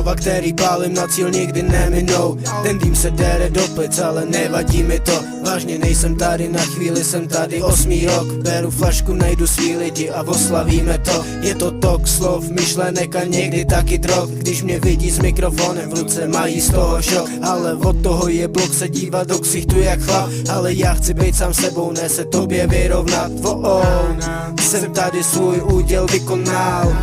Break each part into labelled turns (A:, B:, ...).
A: slova, který pálím na cíl, nikdy neminou. Ten dým se dere do plic, ale nevadí mi to. Vážně nejsem tady na chvíli, jsem tady 8. rok. Beru flašku, najdu svý lidi a oslavíme to. Je to tok slov, myšlenek a někdy taky drog. Když mě vidí s mikrofonem v ruce, mají z toho šok. Ale od toho je blok se dívat do ksichtu jak chlap. Ale já chci být sám sebou, ne se tobě vyrovnat. Jsem tady svůj úděl vykonal.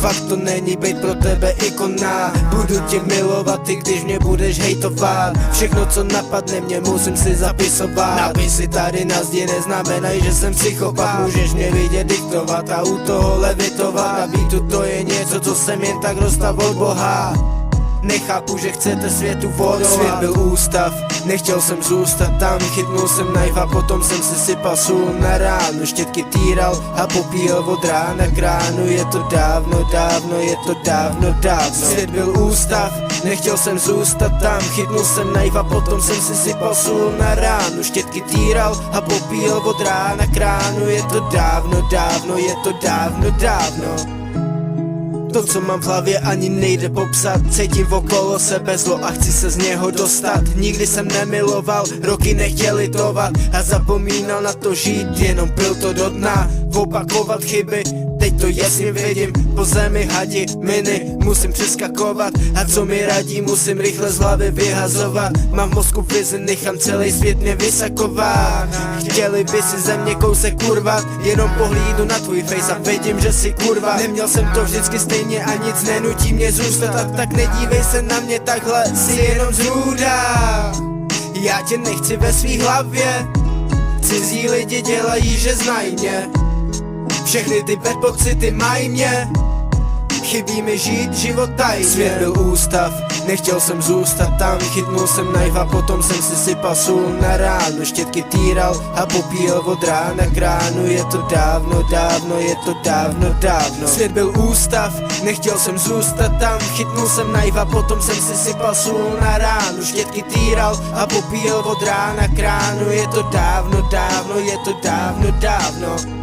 A: Fakt to není být pro tebe ikona. Budu tě milovat, i když mě budeš hejtovat. Všechno co napadne mě musím si zapisovat. Napisy tady na zdi neznamenají, že jsem psychopat. Můžeš mě vidět diktovat a u toho levitovat. A beatu to je něco, co jsem jen tak dostal od Boha. Nechápu, že chcete světu vodovat. Svět byl ústav, nechtěl jsem zůstat tam. Chytnul jsem knife a potom jsem si sypal sůl na ránu. Štětky týral a popíjel od rána k ránu. Je to dávno, dávno, je to dávno, dávno. Svět byl ústav, nechtěl jsem zůstat tam. Chytnul jsem knife a potom jsem si sypal sůl na ránu. Štětky týral a popíjel od rána k ránu. Je to dávno, dávno, je to dávno, dávno. To, co mám v hlavě, ani nejde popsat. Cítím okolo sebe zlo a chci se z něho dostat. Nikdy jsem nemiloval, roky nechtěl litovat a zapomínal na to žít, jenom pil to do dna. Opakovat chyby, teď to jasně vidím. Po zemi hadi, miny, musím přeskakovat. A co mi radí, musím rychle z hlavy vyhazovat. Mám v mozku vizi, nechám celý svět mě vysakovat. Chtěli by si ze mě kousek kurvat, jenom pohlídnu na tvůj face a vidím, že jsi kurva. Neměl jsem to vždycky stejně a nic nenutí mě zůstat. A tak nedívej se na mě takhle, jsi jenom zrůda. Já tě nechci ve svý hlavě. Cizí lidi dělají, že znají mě. Všechny ty bad pocity mají mě. Chybí mi žít život tajně. Svět byl ústav, nechtěl jsem zůstat tam. Chytnul jsem knife a potom jsem si sypal sůl na ránu. Štětky týral a popíjel od rána k ránu. Je to dávno, dávno, je to dávno, dávno. Svět byl ústav, nechtěl jsem zůstat tam. Chytnul jsem knife a potom jsem si sypal sůl na ránu. Štětky týral a popíjel od rána k ránu. Je to dávno, dávno, je to dávno, dávno.